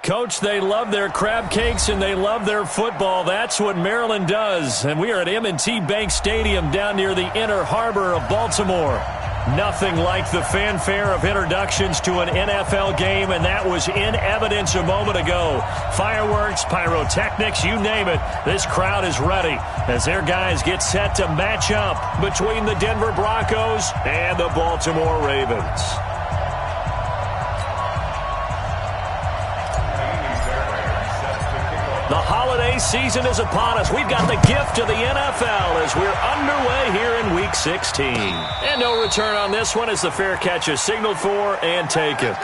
Coach, they love their crab cakes and they love their football. That's what Maryland does. And we are at M&T Bank Stadium down near the Inner Harbor of Baltimore. Nothing like the fanfare of introductions to an NFL game, and that was in evidence a moment ago. Fireworks, pyrotechnics, you name it. This crowd is ready as their guys get set to match up between the Denver Broncos and the Baltimore Ravens. The holiday season is upon us. We've got the gift of the NFL as we're underway here in Week 16. And no return on this one as the fair catch is signaled for and taken.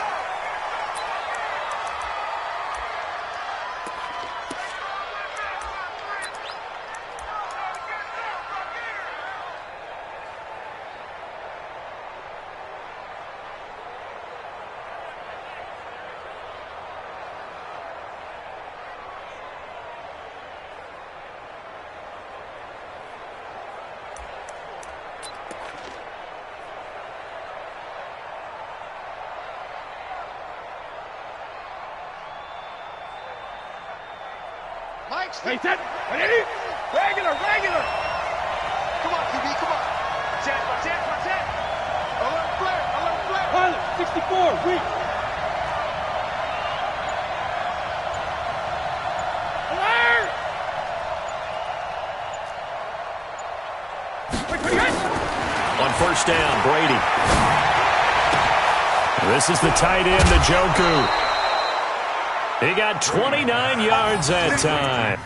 Hey, set. Regular. Come on, QB, come on. Chance. Alert flare. Pilot, 64, weak. Alert! On first down, Brady. This is the tight end, Njoku. He got 29 yards that time.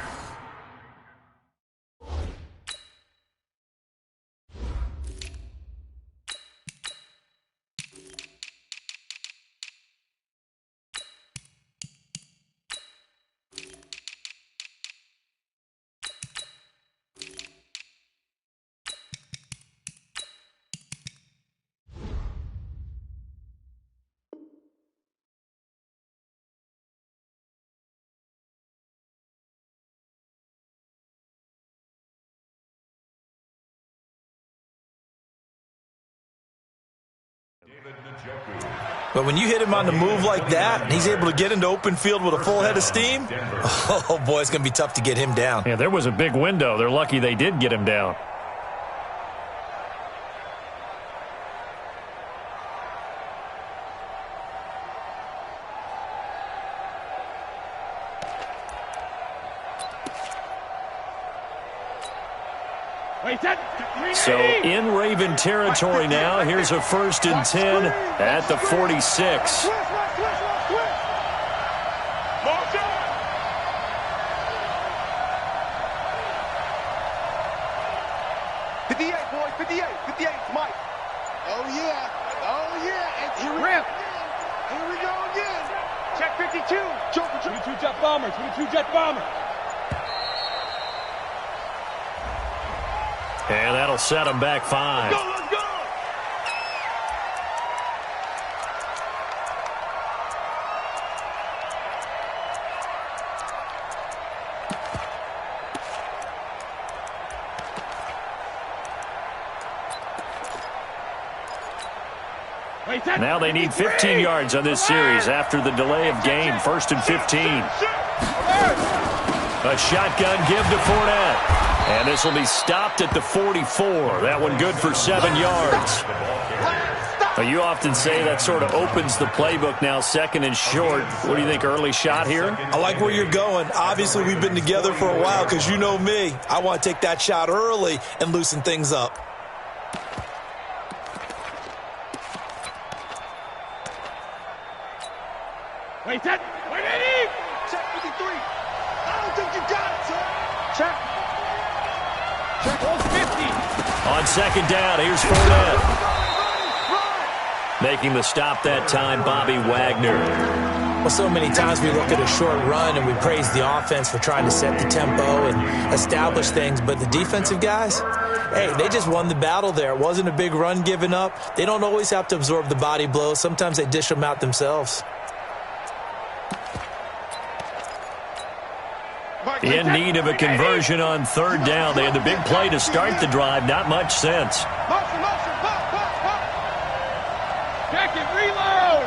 But when you hit him on the move like that, and he's able to get into open field with a full head of steam, oh, boy, it's going to be tough to get him down. Yeah, there was a big window. They're lucky they did get him down. So in Raven territory now. Here's a 1st and 10 at the 46. Mike. Oh, yeah. And here we go again. Check 52. 22 jet bomber. And that'll set him back 5. Let's go. Now they need 15 yards on this series after the delay of game. 1st and 15. A shotgun give to Fournette. And this will be stopped at the 44. That one good for 7 yards. Now, you often say that sort of opens the playbook now, 2nd and short. What do you think, early shot here? I like where you're going. Obviously, we've been together for a while because you know me. I want to take that shot early and loosen things up. Wait, set. Wait, Eddie. Check 53. I don't think you got it, sir. Check. Close 50. On 2nd down, here's Fournette. Making the stop that time, Bobby Wagner. Well, so many times we look at a short run and we praise the offense for trying to set the tempo and establish things, but the defensive guys, hey, they just won the battle there. It wasn't a big run given up. They don't always have to absorb the body blows. Sometimes they dish them out themselves. In need of a conversion on 3rd down. They had the big play to start the drive. Not much sense. Check it, reload.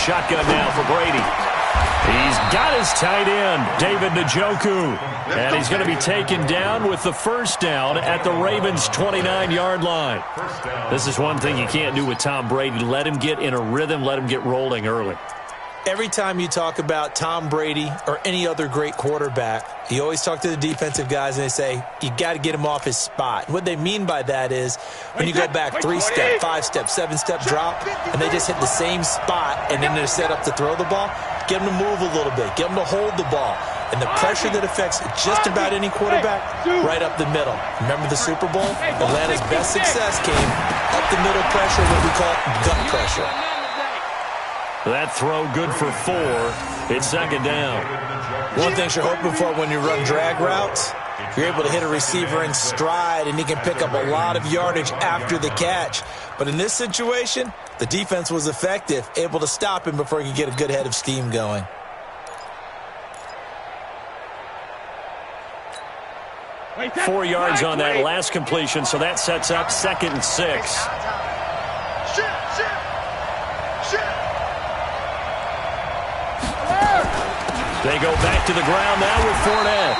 shotgun now for Brady. He's got his tight end, David Njoku. And he's going to be taken down with the first down at the Ravens' 29-yard line. This is one thing you can't do with Tom Brady. Let him get in a rhythm. Let him get rolling early. Every time you talk about Tom Brady or any other great quarterback, you always talk to the defensive guys and they say, you got to get him off his spot. What they mean by that is when you go back 3-step, 5-step, 7-step drop, and they just hit the same spot and then they're set up to throw the ball, get them to move a little bit, get them to hold the ball. And the pressure that affects just about any quarterback, right up the middle. Remember the Super Bowl? Atlanta's best success came up the middle pressure, what we call gut pressure. That throw good for 4. It's second down. One thing you're hoping for when you run drag routes, you're able to hit a receiver in stride and he can pick up a lot of yardage after the catch. But in this situation, the defense was effective, able to stop him before he could get a good head of steam going. Four yards on that last completion, so that sets up 2nd and 6. They go back to the ground now with Fournette.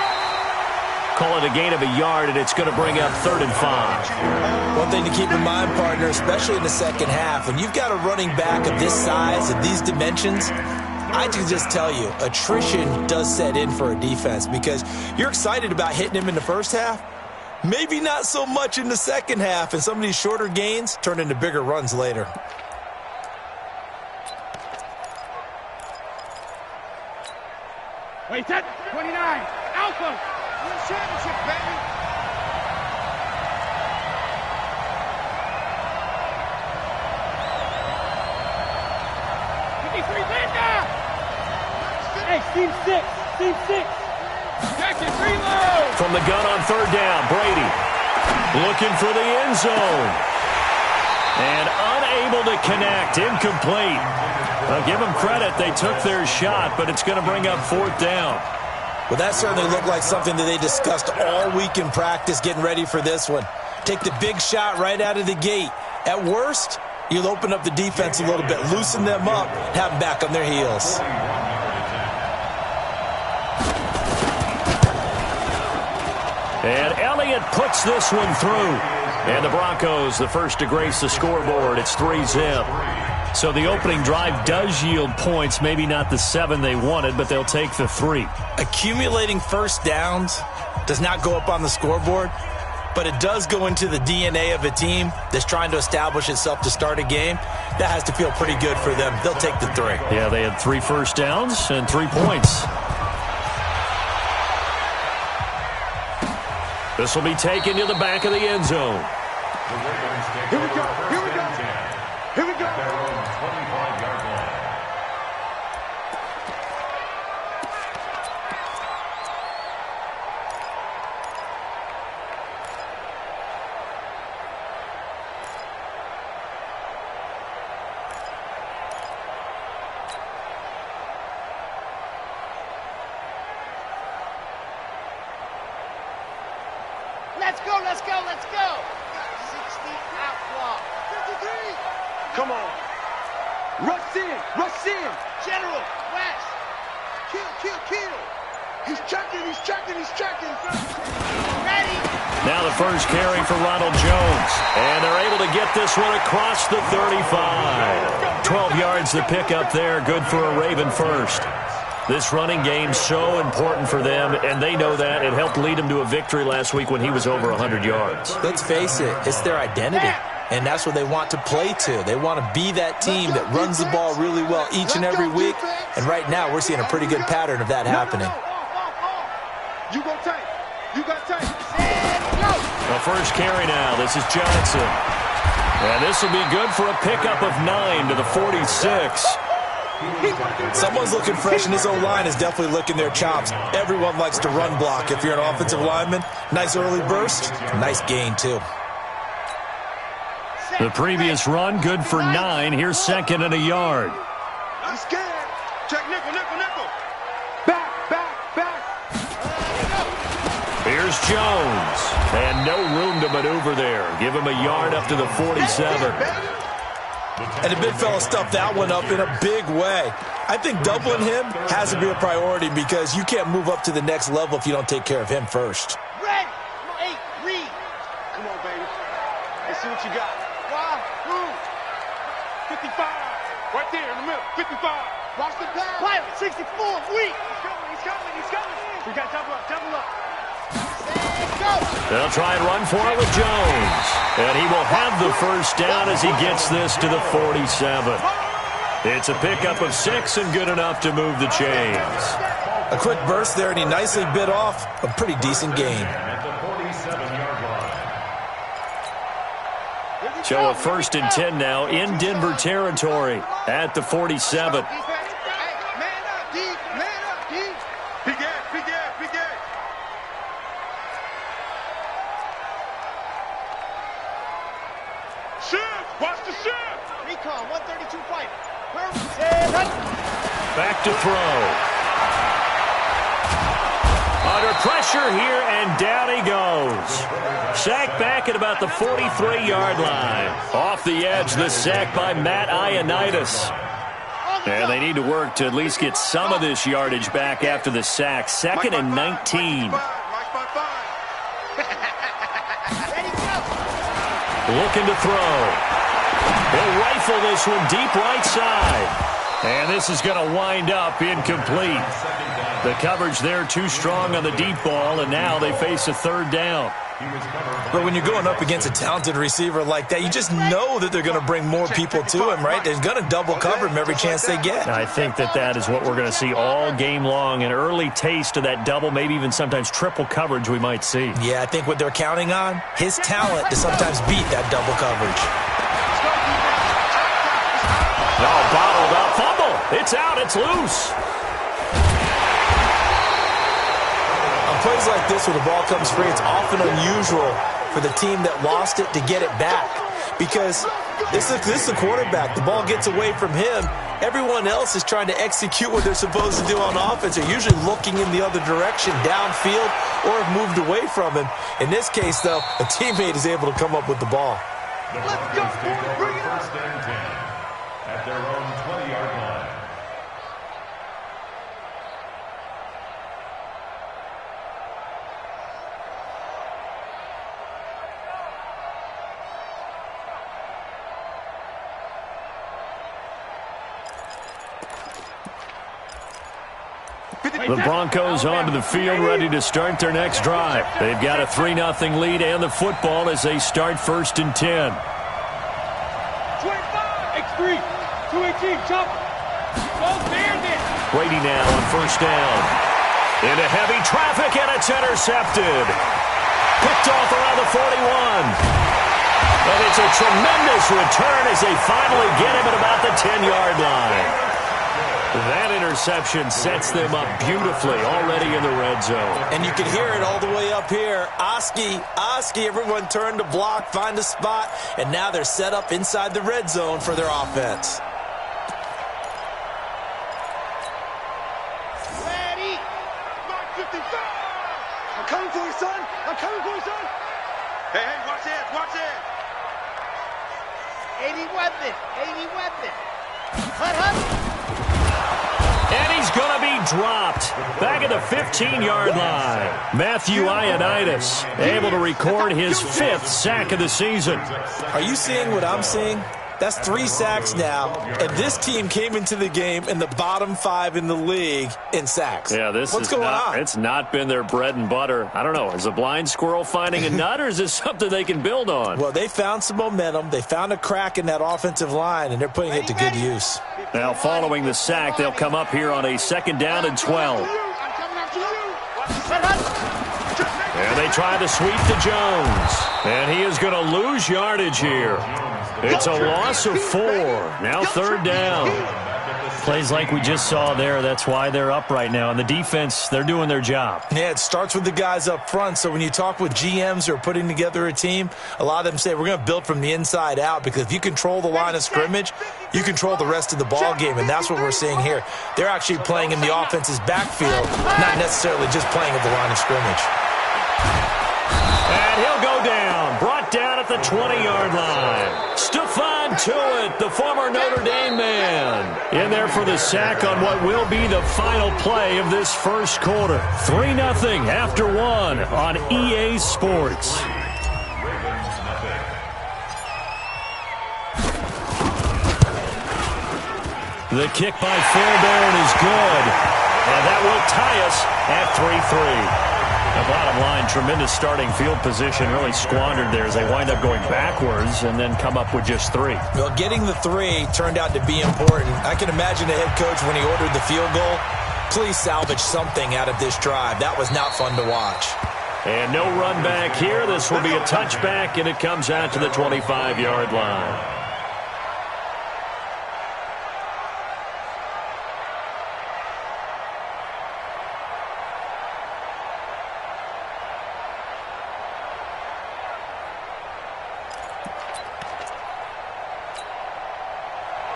Call it a gain of a yard, and it's going to bring up 3rd and 5. One thing to keep in mind, partner, especially in the second half, when you've got a running back of this size, of these dimensions, I can just tell you, attrition does set in for a defense because you're excited about hitting him in the first half. Maybe not so much in the second half, and some of these shorter gains turn into bigger runs later. Wait, that 29. Alpha. Win championship, baby. Hey, team 6. Team 6. Jackson, reload. From the gun on 3rd down, Brady looking for the end zone. And unable to connect, incomplete. I'll give them credit. They took their shot, but it's going to bring up 4th down. Well, that certainly looked like something that they discussed all week in practice getting ready for this one. Take the big shot right out of the gate. At worst, you'll open up the defense a little bit, loosen them up, have them back on their heels. And Elliott puts this one through. And the Broncos, the first to grace the scoreboard. It's 3-zip. So the opening drive does yield points, maybe not the 7 they wanted, but they'll take the 3. Accumulating first downs does not go up on the scoreboard, but it does go into the DNA of a team that's trying to establish itself to start a game. That has to feel pretty good for them. They'll take the 3. Yeah, they had 3 first downs and 3 points. This will be taken to the back of the end zone. Here we go. Here we go. Here we go. Let's go, let's go, let's go. 60 out block. 53. Come on. Rush in. Rush in. General, West. Kill, kill, kill. He's checking, he's checking, he's checking. Ready. Now the first carry for Ronald Jones. And they're able to get this one across the 35. 12 yards to pick up there. Good for a Raven first. This running game's so important for them, and they know that. It helped lead them to a victory last week when he was over 100 yards. Let's face it, it's their identity, and that's what they want to play to. They want to be that team that runs the ball really well each and every week, and right now we're seeing a pretty good pattern of that happening. You go tight. You got tight. The first carry now. This is Johnson. And this will be good for a pickup of 9 to the 46. Someone's looking fresh, and this O-line is definitely licking their chops. Everyone likes to run block. If you're an offensive lineman, nice early burst, nice gain, too. The previous run, good for 9. Here's 2nd and a yard. I'm scared. Check nickel, nickel, nickel. Back, back, back. Here's Jones. And no room to maneuver there. Give him a yard up to the 47. And the big fella stuffed that one up in a big way. I think doubling him has to be a priority because you can't move up to the next level if you don't take care of him first. Ready. Hey, read. Come on, baby. Let's see what you got. 55. Right there in the middle. 55. Watch the pass. Pilot, 64. Weak. He's coming. We got double up. Go. They'll try and run for it with Jones. And he will have the first down as he gets this to the 47. It's a pickup of 6 and good enough to move the chains. A quick burst there, and he nicely bit off a pretty decent gain. So a 1st and 10 now in Denver territory at the 47. Man up, D. Big gas. Shift. Watch the shift. Recon, 132 fighter. Back to throw. Under pressure here, and down he goes. Sack back at about the 43-yard line. Off the edge, the sack by Matt Ioannidis. And they need to work to at least get some of this yardage back after the sack. 2nd and 19. Looking to throw. He'll rifle this one deep right side. And this is going to wind up incomplete. The coverage there too strong on the deep ball, and now they face a 3rd down. But when you're going up against a talented receiver like that, you just know that they're going to bring more people to him, right? They're going to double cover him every chance they get. I think that is what we're going to see all game long. An early taste of that double, maybe even sometimes triple coverage we might see. Yeah, I think what they're counting on, his talent to sometimes beat that double coverage. Oh, bottled up. Fumble. It's out. It's loose. On plays like this where the ball comes free, it's often unusual for the team that lost it to get it back. Because this is the quarterback. The ball gets away from him. Everyone else is trying to execute what they're supposed to do on offense. They're usually looking in the other direction, downfield, or have moved away from him. In this case, though, a teammate is able to come up with the ball. Let's go. Bring it up. 1st and 10 at their own 20-yard line. The Broncos onto the field, ready to start their next drive. They've got a 3-0 lead and the football as they start 1st and 10. 25. X3. 218. Jump. Go Bandit. Brady now on 1st down. Into heavy traffic, and it's intercepted. Picked off around the 41. And it's a tremendous return as they finally get him at about the 10-yard line. That interception sets them up beautifully already in the red zone. And you can hear it all the way up here. Oski, everyone turned to block, find a spot, and now they're set up inside the red zone for their offense. Ready. Mark 55. I'm coming for you, son. Hey, watch it. 80 weapon. Hut. And he's going to be dropped back at the 15-yard line. Matthew Ioannidis able to record his 5th sack of the season. Are you seeing what I'm seeing? That's 3 sacks now, and this team came into the game in the bottom 5 in the league in sacks. Yeah, what's going on? It's not been their bread and butter. I don't know. Is a blind squirrel finding a nut, or is this something they can build on? Well, they found some momentum. They found a crack in that offensive line, and they're putting it to good use. Now, following the sack, they'll come up here on a 2nd down and 12. I'm coming after you. And they try to sweep to Jones. And he is going to lose yardage here. It's a loss of 4. Now 3rd down. Plays like we just saw there. That's why they're up right now. And the defense, they're doing their job. Yeah, it starts with the guys up front. So when you talk with GMs who are putting together a team, a lot of them say we're going to build from the inside out, because if you control the line of scrimmage, you control the rest of the ball game, and that's what we're seeing here. They're actually playing in the offense's backfield, not necessarily just playing at the line of scrimmage. And he'll go down. Brought down at the 20-yard line. Stephon Tuitt, the former Notre Dame man, in there for the sack on what will be the final play of this first quarter. 3-0 after 1 on EA Sports. The kick by Fairbairn is good, and that will tie us at 3-3. The bottom line, tremendous starting field position, really squandered there as they wind up going backwards and then come up with just 3. Well, getting the 3 turned out to be important. I can imagine the head coach when he ordered the field goal, please salvage something out of this drive. That was not fun to watch. And no run back here. This will be a touchback, and it comes out to the 25-yard line.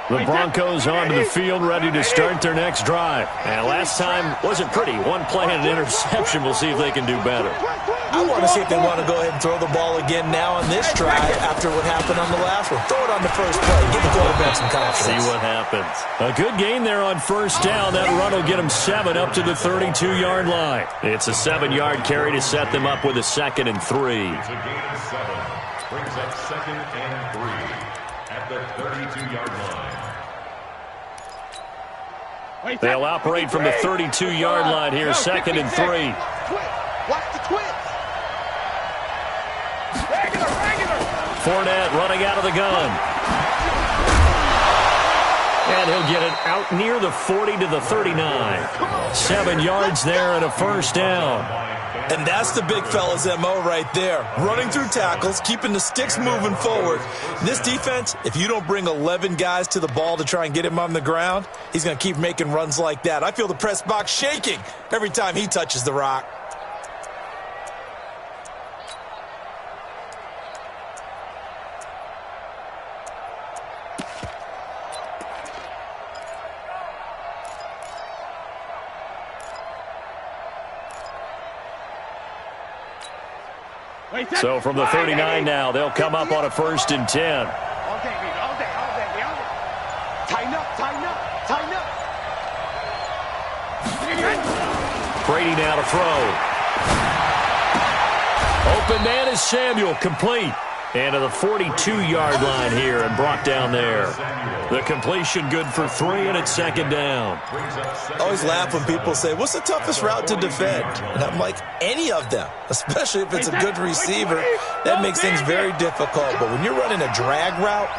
The Broncos onto the field, ready to start their next drive. And last time wasn't pretty. One play and an interception. We'll see if they can do better. I want to see if they want to go ahead and throw the ball again now on this drive after what happened on the last one. Throw it on the first play. Give the quarterback some confidence. See what happens. A good gain there on first down. That run will get them 7 up to the 32-yard line. It's a 7-yard carry to set them up with a 2nd and 3. It's a gain of 7. Brings up 2nd and 3 at the 32-yard line. They'll operate from the 32-yard line here, 2nd and 3. Watch the twist. Fournette running out of the gun. And he'll get it out near the 40 to the 39. 7 yards there and a first down. And that's the big fella's MO right there. Running through tackles, keeping the sticks moving forward. This defense, if you don't bring 11 guys to the ball to try and get him on the ground, he's going to keep making runs like that. I feel the press box shaking every time he touches the rock. So from the 39 now, they'll come up on a 1st and 10. All day, baby, all day, all day, all day. Tighten up, tighten up, tighten up. Brady now to throw. Open man is Samuel, complete. And to the 42-yard line here and brought down there. The completion good for 3, and it's 2nd down. I always laugh when people say, what's the toughest route to defend? And I'm like, any of them, especially if it's a good receiver. That makes things very difficult. But when you're running a drag route,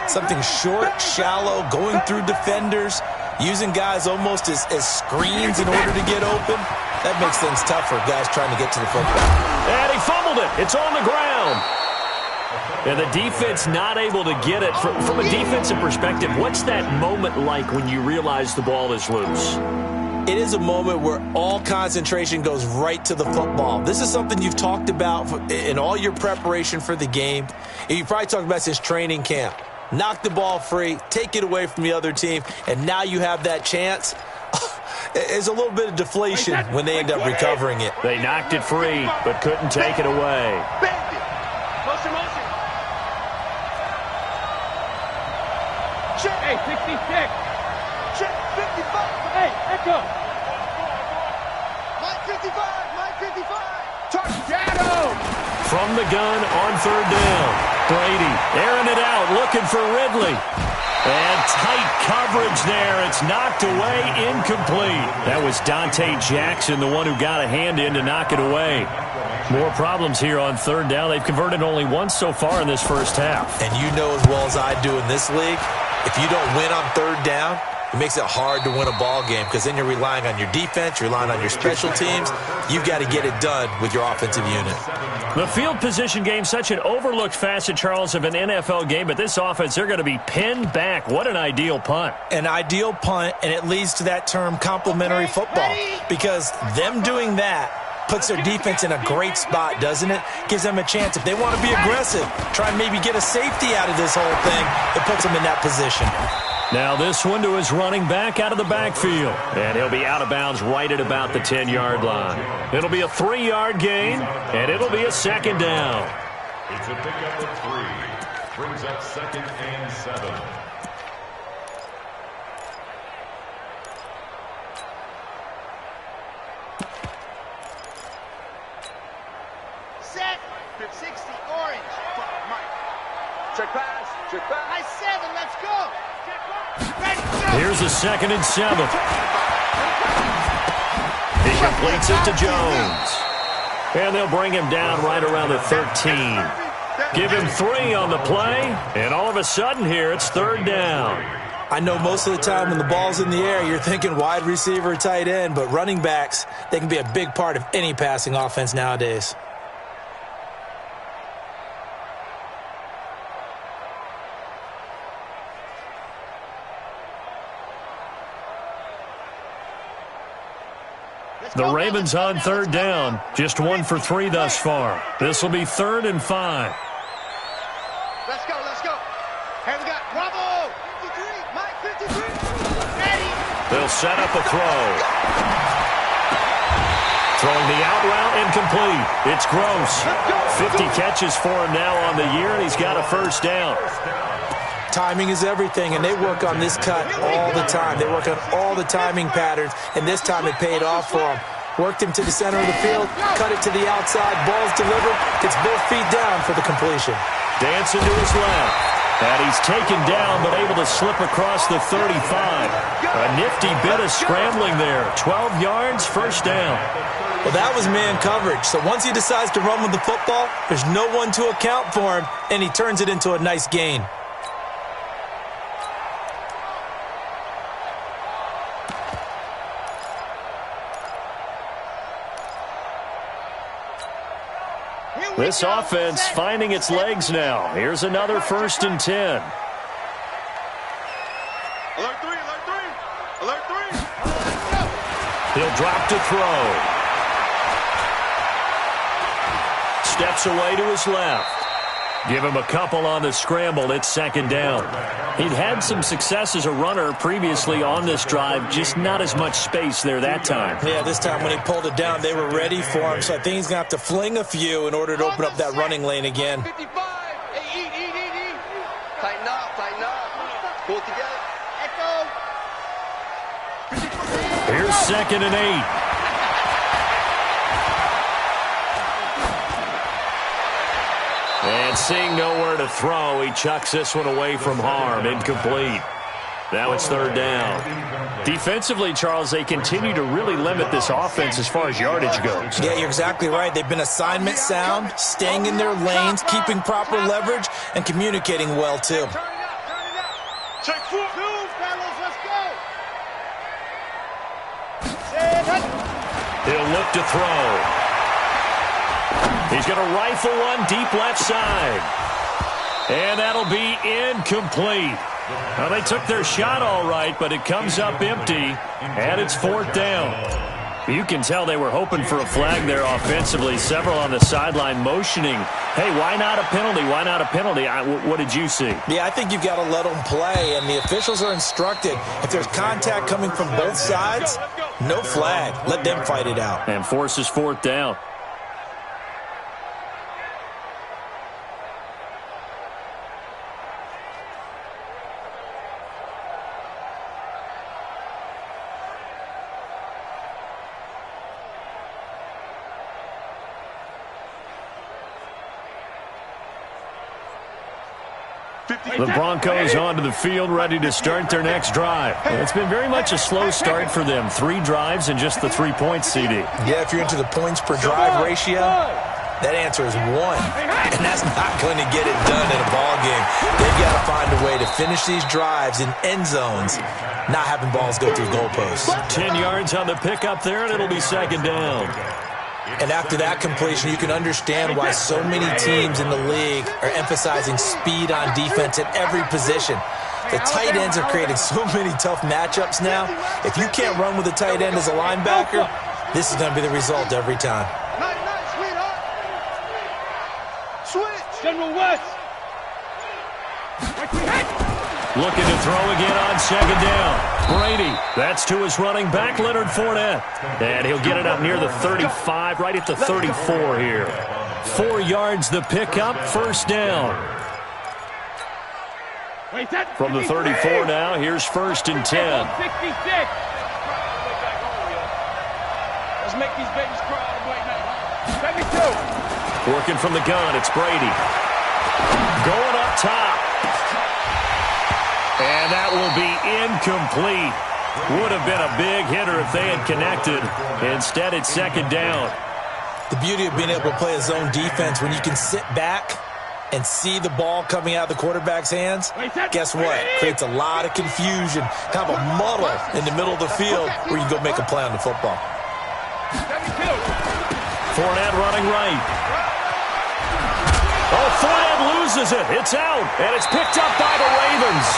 something short, shallow, going through defenders, using guys almost as screens in order to get open, that makes things tough for guys trying to get to the football. And he fumbled it. It's on the ground. And the defense not able to get it. From a defensive perspective, what's that moment like when you realize the ball is loose? It is a moment where all concentration goes right to the football. This is something you've talked about in all your preparation for the game. And you probably talked about since training camp. Knock the ball free, take it away from the other team, and now you have that chance. There's a little bit of deflation when they end up recovering it. They knocked it free, but couldn't take it away. Motion, motion. Check. Hey, 66. Check, 55. Hey, echo. Mike 55, Mike 55. Touchdown. From the gun on 3rd down. Brady airing it out, looking for Ridley. And tight coverage there. It's knocked away, incomplete. That was Dante Jackson, the one who got a hand in to knock it away. More problems here on 3rd down. They've converted only once so far in this first half. And you know as well as I do in this league, if you don't win on 3rd down, it makes it hard to win a ball game because then you're relying on your defense, you're relying on your special teams. You've got to get it done with your offensive unit. The field position game, such an overlooked facet, Charles, of an NFL game, but this offense, they're going to be pinned back. What an ideal punt. An ideal punt, and it leads to that term complementary football because them doing that puts their defense in a great spot, doesn't it? Gives them a chance. If they want to be aggressive, try and maybe get a safety out of this whole thing, it puts them in that position. Now this one to his running back out of the backfield. And he'll be out of bounds right at about the 10-yard line. It'll be a 3-yard gain, and it'll be a 2nd down. It's a pickup of 3. Brings up 2nd and 7. Set. 60 orange. Check pass. Check pass. High 7. Let's go. Let's go. Here's a 2nd and 7. He completes it to Jones. And they'll bring him down right around the 13. Give him 3 on the play, and all of a sudden here, it's 3rd down. I know most of the time when the ball's in the air, you're thinking wide receiver, tight end, but running backs, they can be a big part of any passing offense nowadays. The Ravens on 3rd down. Just 1 for 3 thus far. This will be 3rd and 5. Let's go. Let's go. Here we go. Bravo. 53. Mike 53. Ready. They'll set up a throw. Throwing the out route incomplete. It's Gross. 50 catches for him now on the year, and he's got a 1st down. Timing is everything, and they work on this cut all the time. They work on all the timing patterns, and this time it paid off for him. Worked him to the center of the field, cut it to the outside, ball's delivered, gets both feet down for the completion. Dancing to his left. And he's taken down, but able to slip across the 35. A nifty bit of scrambling there. 12 yards, 1st down. Well, that was man coverage. So once he decides to run with the football, there's no one to account for him, and he turns it into a nice gain. This offense finding its legs now. Here's another 1st and 10. Alert 3, alert 3. Alert 3. He'll drop to throw. Steps away to his left. Give him a couple on the scramble. It's 2nd down. He'd had some success as a runner previously on this drive, just not as much space there that time. Yeah, this time when he pulled it down, they were ready for him, so I think he's going to have to fling a few in order to open up that running lane again. 55. Hey, eat. Tighten up. Pull it together. Echo. Here's 2nd and 8. And seeing nowhere to throw, he chucks this one away from harm. Incomplete. Now it's 3rd down. Defensively, Charles, they continue to really limit this offense as far as yardage goes. Yeah, you're exactly right. They've been assignment sound, staying in their lanes, keeping proper leverage, and communicating well, too. Check 4. Two, fellas, let's go. He'll look to throw. He's going to rifle one deep left side. And that'll be incomplete. Well, they took their shot all right, but it comes up empty, and it's 4th down. You can tell they were hoping for a flag there offensively. Several on the sideline motioning, hey, why not a penalty? Why not a penalty? What did you see? Yeah, I think you've got to let them play, and the officials are instructed. If there's contact coming from both sides, no flag. Let them fight it out. And forces 4th down. The Broncos onto the field, ready to start their next drive. It's been very much a slow start for them. 3 drives and just the 3 points, CD. Yeah, if you're into the points per drive ratio, that answer is 1. And that's not going to get it done in a ball game. They've got to find a way to finish these drives in end zones, not having balls go through goalposts. 10 yards on the pickup there, and it'll be 2nd down. And after that completion, you can understand why so many teams in the league are emphasizing speed on defense at every position. The tight ends are creating so many tough matchups now. If you can't run with a tight end as a linebacker, this is going to be the result every time. Nice, sweetheart. Switch. General West. Looking to throw again on 2nd down. Brady, that's to his running back, Leonard Fournette. And he'll get it up near the 35, right at the 34 here. 4 yards the pickup, first down. From the 34 now, here's 1st and 10. 66. Let's make these babies cry all the way now. 72. Working from the gun, it's Brady. Going up top. And that will be incomplete. Would have been a big hitter if they had connected. Instead, it's 2nd down. The beauty of being able to play a zone defense, when you can sit back and see the ball coming out of the quarterback's hands, guess what? Creates a lot of confusion, kind of a muddle in the middle of the field where you can go make a play on the football. Fournette running right. Oh, Fournette loses it. It's out, and it's picked up by the Ravens.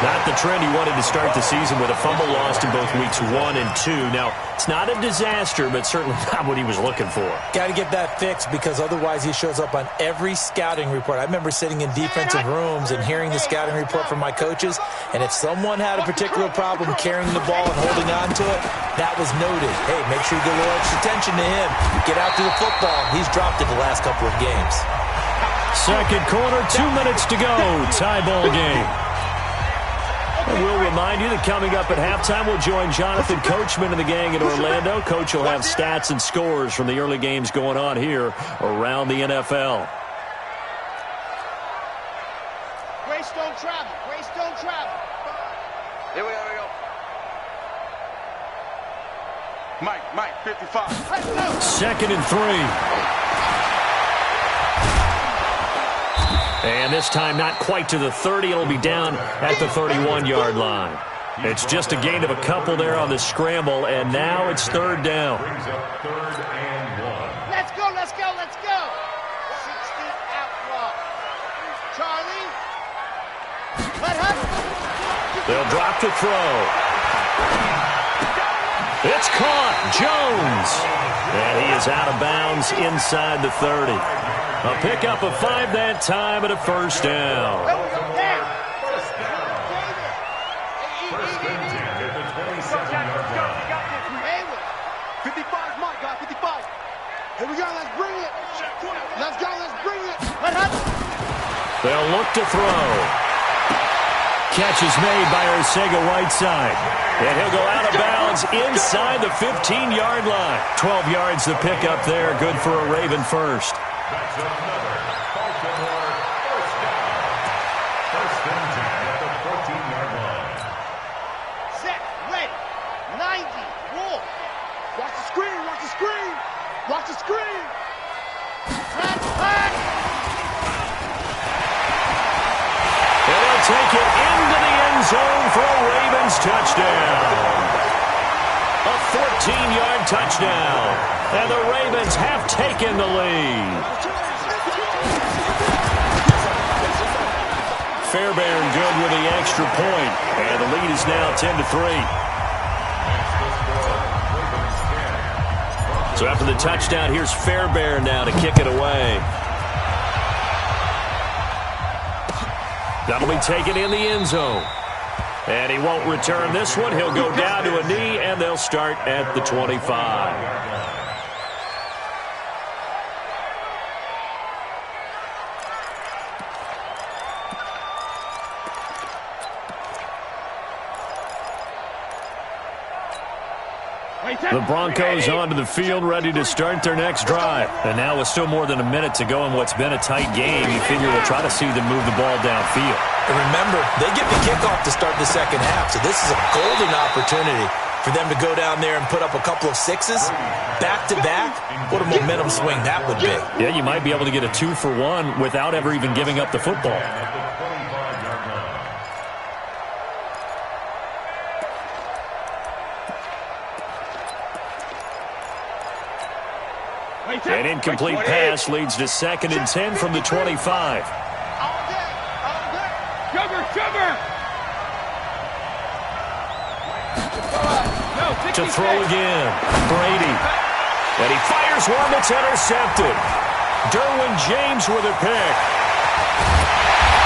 Not the trend he wanted to start the season with, a fumble lost in both weeks 1 and 2. Now, it's not a disaster, but certainly not what he was looking for. Got to get that fixed, because otherwise he shows up on every scouting report. I remember sitting in defensive rooms and hearing the scouting report from my coaches, and if someone had a particular problem carrying the ball and holding on to it, that was noted. Hey, make sure you get a little extra attention to him. Get out to the football. He's dropped it the last couple of games. Second quarter, 2 minutes to go. Tie ball game. And we'll remind you that coming up at halftime, we'll join Jonathan Coachman and the gang in Orlando. Coach will have stats and scores from the early games going on here around the NFL. Grace don't travel. Grace don't travel. Here we go. Mike, 55. 2nd and 3. And this time not quite to the 30. It'll be down at the 31-yard line. It's just a gain of a couple there on the scramble, and now it's 3rd down. Brings up 3rd and 1. Let's go. 60 outlaw. Charlie. They'll drop to throw. It's caught. Jones. And he is out of bounds inside the 30. A pickup of 5 that time and a first down. First and 10 at the 27-yard line. 55, my God, 55. Here we go, let's bring it. Let's bring it. They'll look to throw. Catch is made by Arcega-Whiteside. And he'll go out of bounds inside the 15-yard line. 12 yards the pickup there. Good for a Raven first. That's another Baltimore first down. First and 10 at the 14-yard line. Set, ready, 90, roll. Watch the screen. Flat. And they'll take it into the end zone for a Ravens touchdown. A 14-yard touchdown. And the Ravens have taken the lead. Fairbairn good with the extra point. And the lead is now 10-3. So after the touchdown, here's Fairbairn now to kick it away. That'll be taken in the end zone. And he won't return this one. He'll go down to a knee, and they'll start at the 25. The Broncos onto the field, ready to start their next drive. And now with still more than a minute to go in what's been a tight game, you figure we'll try to see them move the ball downfield. And remember, they get the kickoff to start the second half, so this is a golden opportunity for them to go down there and put up a couple of sixes back-to-back. What a momentum swing that would be. Yeah, you might be able to get a 2-for-1 without ever even giving up the football. An incomplete pass leads to 2nd and 10 from the 25. To throw again, Brady. And he fires one that's intercepted. Derwin James with a pick.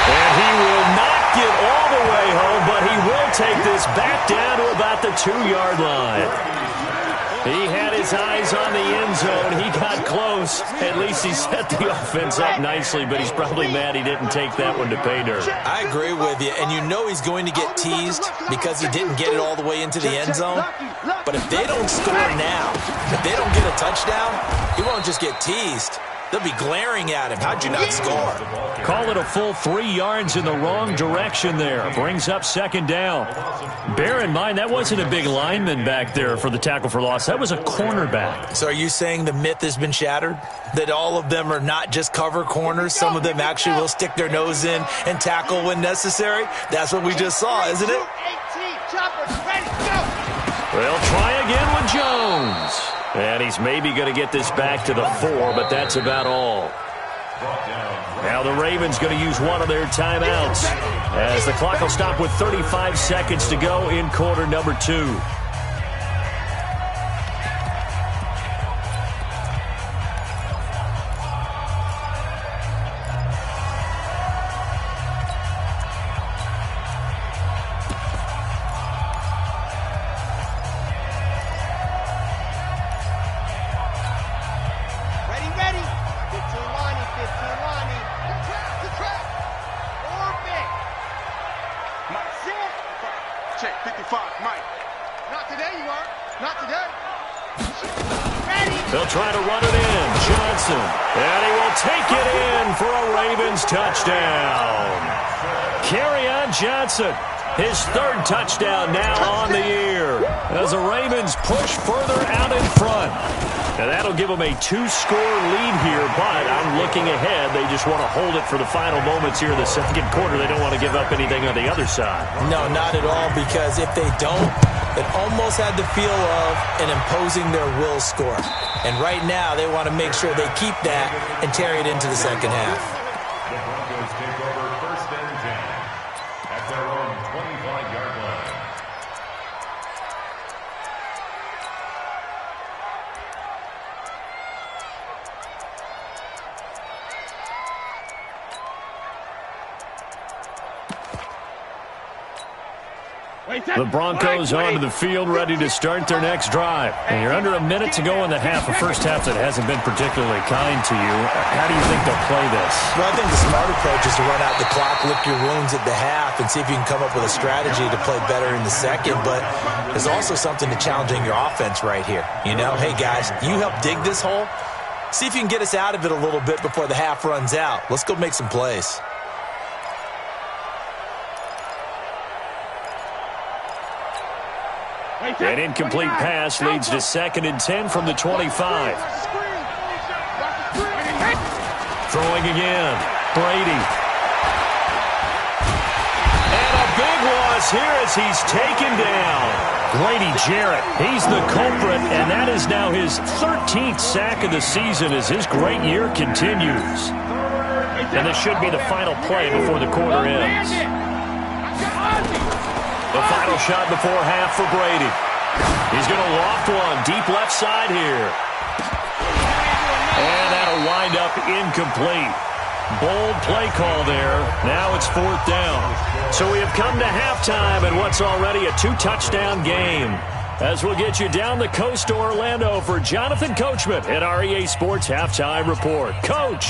And he will not get all the way home, but he will take this back down to about the 2-yard line. He had his his eyes on the end zone. He got close. At least he set the offense up nicely, but he's probably mad he didn't take that one to pay dirt. I agree with you, and you know he's going to get teased because he didn't get it all the way into the end zone. But if they don't score now, if they don't get a touchdown, he won't just get teased. They'll be glaring at him. How'd you not score? Call it a full 3 yards in the wrong direction there. Brings up second down. Bear in mind, that wasn't a big lineman back there for the tackle for loss. That was a cornerback. So are you saying the myth has been shattered? That all of them are not just cover corners? Some of them actually will stick their nose in and tackle when necessary? That's what we just saw, isn't it? They'll try again with Jones. And he's maybe going to get this back to the 4, but that's about all. Now the Ravens going to use one of their timeouts as the clock will stop with 35 seconds to go in quarter number 2. Check, 55, Mike. Not today, you are. Not today. Ready. They'll try to run it in. Johnson. And he will take it in for a Ravens touchdown. Kerryon Johnson. His 3rd touchdown now on the year as the Ravens push further out in front. And that'll give them a 2-score lead here, but I'm looking ahead. They just want to hold it for the final moments here in the second quarter. They don't want to give up anything on the other side. No, not at all, because if they don't, it almost had the feel of an imposing their will score. And right now, they want to make sure they keep that and carry it into the second half. The Broncos take over 1st and 10 at their own 25-yard line. The Broncos onto the field ready to start their next drive. And you're under a minute to go in the half, a first half that hasn't been particularly kind to you. How do you think they'll play this? Well, I think the smart approach is to run out the clock, lick your wounds at the half, and see if you can come up with a strategy to play better in the second. But there's also something to challenging your offense right here. You know, hey, guys, you help dig this hole. See if you can get us out of it a little bit before the half runs out. Let's go make some plays. An incomplete pass leads to 2nd and 10 from the 25. Throwing again. Brady. And a big loss here as he's taken down. Grady Jarrett, he's the culprit, and that is now his 13th sack of the season as his great year continues. And this should be the final play before the quarter ends. The final shot before half for Brady. He's going to loft one deep left side here. And that'll wind up incomplete. Bold play call there. Now it's 4th down. So we have come to halftime in what's already a 2-touchdown game. As we'll get you down the coast to Orlando for Jonathan Coachman at our EA Sports Halftime Report. Coach.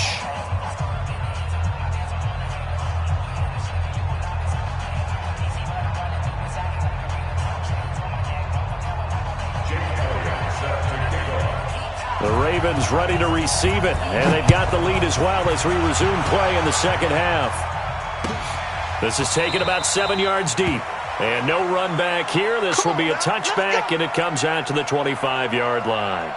The Ravens ready to receive it, and they've got the lead as well as we resume play in the second half. This is taken about 7 yards deep, and no run back here. This will be a touchback, and it comes out to the 25-yard line.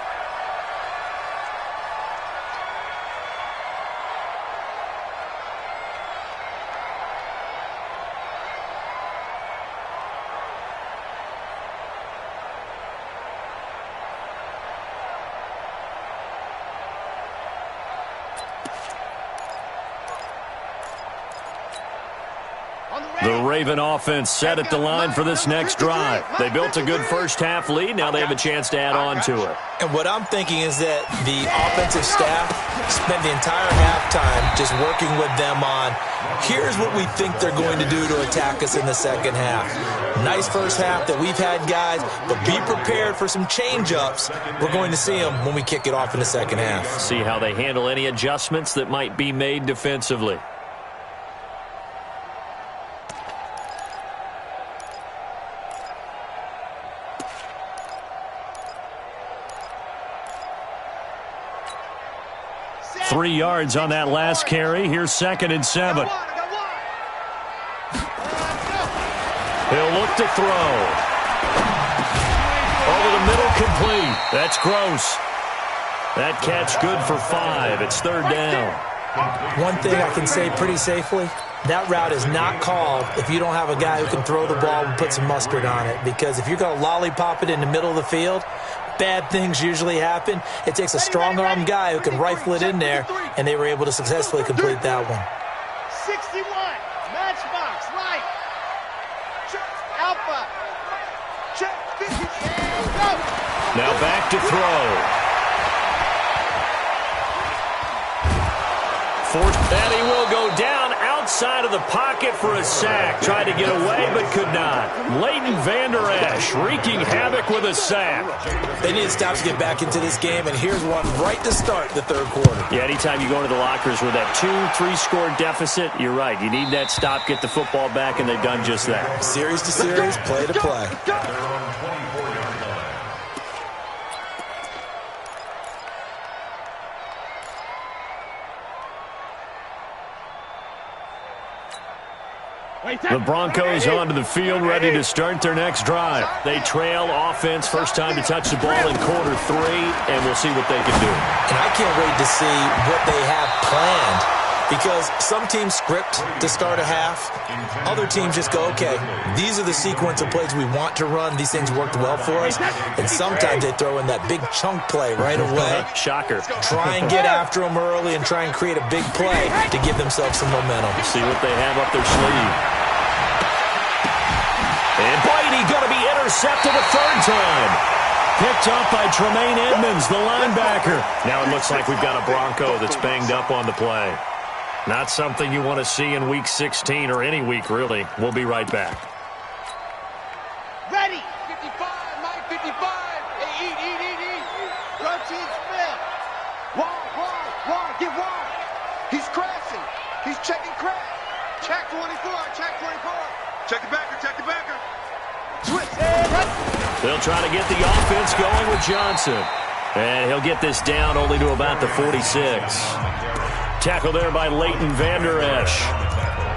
The The Raven offense set at the line for this next drive. They built a good first-half lead. Now they have a chance to add on to it. And what I'm thinking is that the offensive staff spent the entire halftime just working with them on, here's what we think they're going to do to attack us in the second half. Nice first half that we've had, guys, but be prepared for some change-ups. We're going to see them when we kick it off in the second half. See how they handle any adjustments that might be made defensively. Three yards on that last carry. Here's 2nd and 7. He'll look to throw. Over the middle, complete. That's Gross. That catch good for 5. It's 3rd down. One thing I can say pretty safely, that route is not called if you don't have a guy who can throw the ball and put some mustard on it. Because if you're going to lollipop it in the middle of the field, bad things usually happen. It takes a strong-arm guy who can rifle it in there, and they were able to successfully complete that one. 61, matchbox, right. Alpha. Check 50, and go. Now back to throw. And he will go down outside of the pocket for a sack. Tried to get away, but could not. Leighton Vander Esch wreaking havoc with a sack. They need to stop to get back into this game, and here's one right to start the third quarter. Yeah, anytime you go into the lockers with that 2-3 score deficit, you're right. You need that stop, get the football back, and they've done just that. Series to series, play to play. The Broncos onto the field, ready to start their next drive. They trail offense, first time to touch the ball in quarter 3, and we'll see what they can do. And I can't wait to see what they have planned, because some teams script to start a half. Other teams just go, okay, these are the sequence of plays we want to run. These things worked well for us. And sometimes they throw in that big chunk play right away. Shocker. Try and get after them early and try and create a big play to give themselves some momentum. See what they have up their sleeve. And Brady going to be intercepted a 3rd time. Picked up by Tremaine Edmonds, the linebacker. Now it looks like we've got a Bronco that's banged up on the play. Not something you want to see in Week 16 or any week, really. We'll be right back. Ready. 55, Mike, 55. Hey, eat. Protein spill. Wide, get wide. He's crashing. He's checking crash. Check 24, check 24. Check the backer. Twist. They'll try to get the offense going with Johnson. And he'll get this down only to about the 46. Tackle there by Leighton Vander Esch.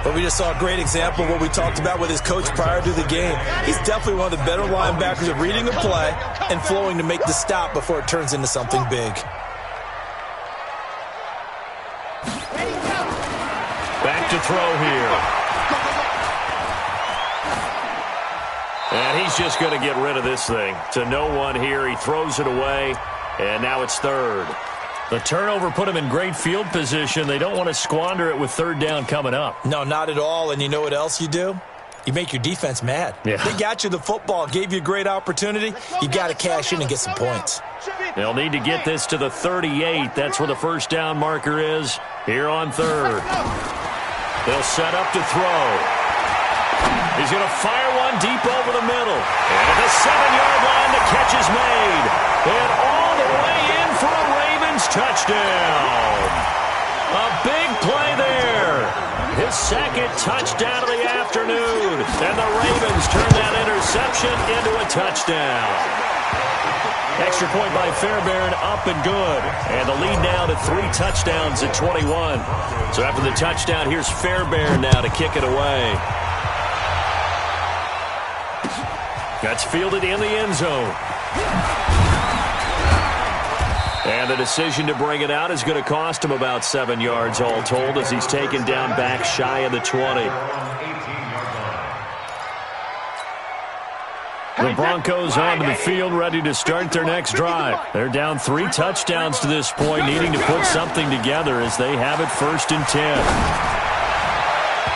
But we just saw a great example of what we talked about with his coach prior to the game. He's definitely one of the better linebackers at reading a play and flowing to make the stop before it turns into something big. Back to throw here. And he's just going to get rid of this thing. To no one here. He throws it away, and now it's 3rd. The turnover put him in great field position. They don't want to squander it with 3rd down coming up. No, not at all. And you know what else you do? You make your defense mad. Yeah. They got you the football, gave you a great opportunity. You got to cash in and get some points. They'll need to get this to the 38. That's where the first down marker is here on 3rd. They'll set up to throw. He's going to fire one deep over the middle. And at the 7-yard line, the catch is made. And all the way in for a Ravens touchdown. A big play there. His 2nd touchdown of the afternoon. And the Ravens turn that interception into a touchdown. Extra point by Fairbairn, up and good. And the lead now to 3 touchdowns at 21. So after the touchdown, here's Fairbairn now to kick it away. That's fielded in the end zone. And the decision to bring it out is going to cost him about 7 yards all told as he's taken down back shy of the 20. The Broncos onto the field ready to start their next drive. They're down 3 touchdowns to this point, needing to put something together as they have it 1st and 10.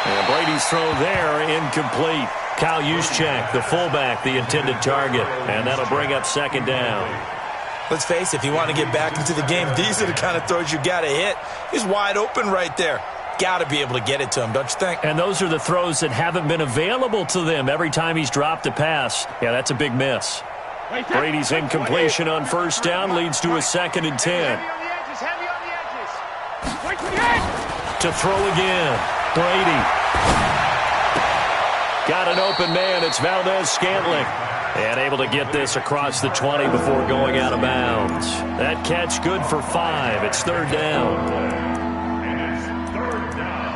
And Brady's throw there incomplete. Kyle Juszczyk, the fullback, the intended target. And that'll bring up second down. Let's face it, if you want to get back into the game, these are the kind of throws you got to hit. He's wide open right there. Got to be able to get it to him, don't you think? And those are the throws that haven't been available to them every time he's dropped a pass. Yeah, that's a big miss. Brady's incompletion on first down leads to a 2nd and 10. To throw again. Brady. Got an open man. It's Valdez-Scantling. And able to get this across the 20 before going out of bounds. That catch good for 5. It's 3rd down. And it's 3rd down.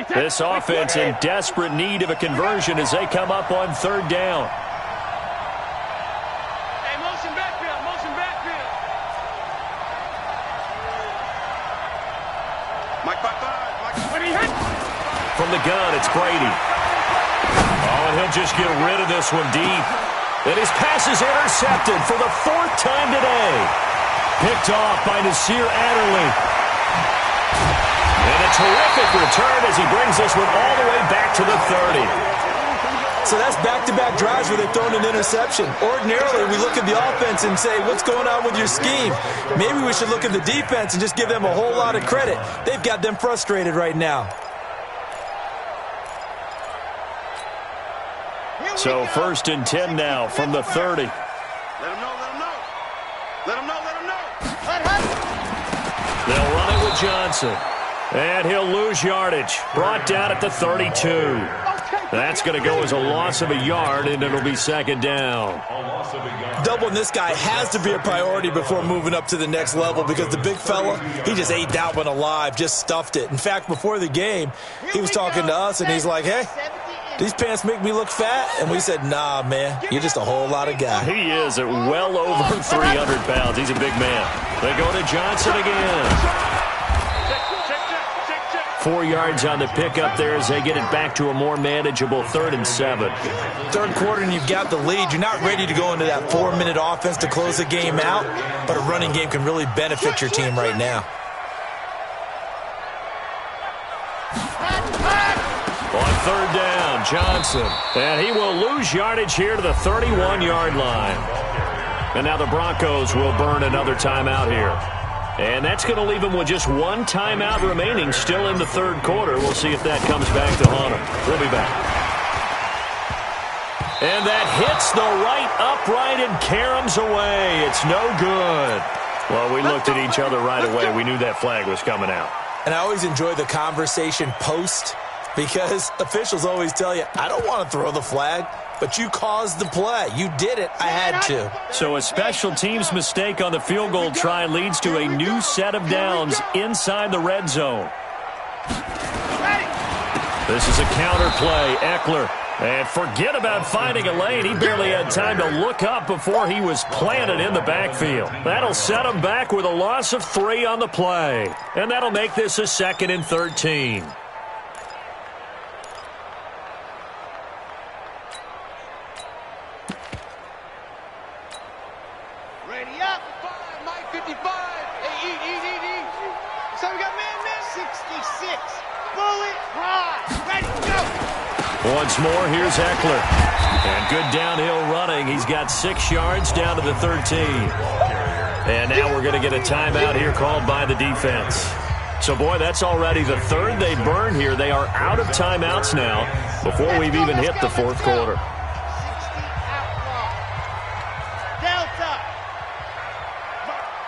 This offense in desperate need of a conversion as they come up on 3rd down. Hey, motion backfield, motion backfield. Mike, From the gun, it's Brady. Oh, and he'll just get rid of this one deep. And his pass is intercepted for the 4th time today. Picked off by Nasir Adderley. And a terrific return as he brings this one all the way back to the 30. So that's back-to-back drives where they've thrown an interception. Ordinarily, we look at the offense and say, what's going on with your scheme? Maybe we should look at the defense and just give them a whole lot of credit. They've got them frustrated right now. So 1st and 10 now from the 30. Let him know, let him know. Let him know, let him know. They'll run it with Johnson. And he'll lose yardage. Brought down at the 32. That's going to go as a loss of a yard, and it'll be 2nd down. Doubling this guy has to be a priority before moving up to the next level because the big fella, he just ate that one alive, just stuffed it. In fact, before the game, he was talking to us, and he's like, hey, these pants make me look fat? And we said, nah, man, you're just a whole lot of guy. He is at well over 300 pounds. He's a big man. They go to Johnson again. 4 yards on the pickup there as they get it back to a more manageable 3rd and 7. 3rd quarter and you've got the lead. You're not ready to go into that 4-minute offense to close the game out, but a running game can really benefit your team right now. On 3rd down, Johnson. And he will lose yardage here to the 31-yard line. And now the Broncos will burn another timeout here. And that's going to leave him with just 1 timeout remaining still in the 3rd quarter. We'll see if that comes back to haunt him. We'll be back. And that hits the right upright and caroms away. It's no good. Well, we looked at each other right away. We knew that flag was coming out. And I always enjoy the conversation post because officials always tell you, I don't want to throw the flag. But you caused the play. You did it. I had to. So a special teams mistake on the field goal try leads to a new set of downs inside the red zone. This is a counter play. Eckler. And forget about finding a lane. He barely had time to look up before he was planted in the backfield. That'll set him back with a loss of 3 on the play. And that'll make this a 2nd and 13. Once more, here's Eckler. And good downhill running. He's got 6 yards down to the 13. And now we're going to get a timeout here called by the defense. So, boy, that's already the 3rd they burn here. They are out of timeouts now before we've even hit the 4th quarter. Delta.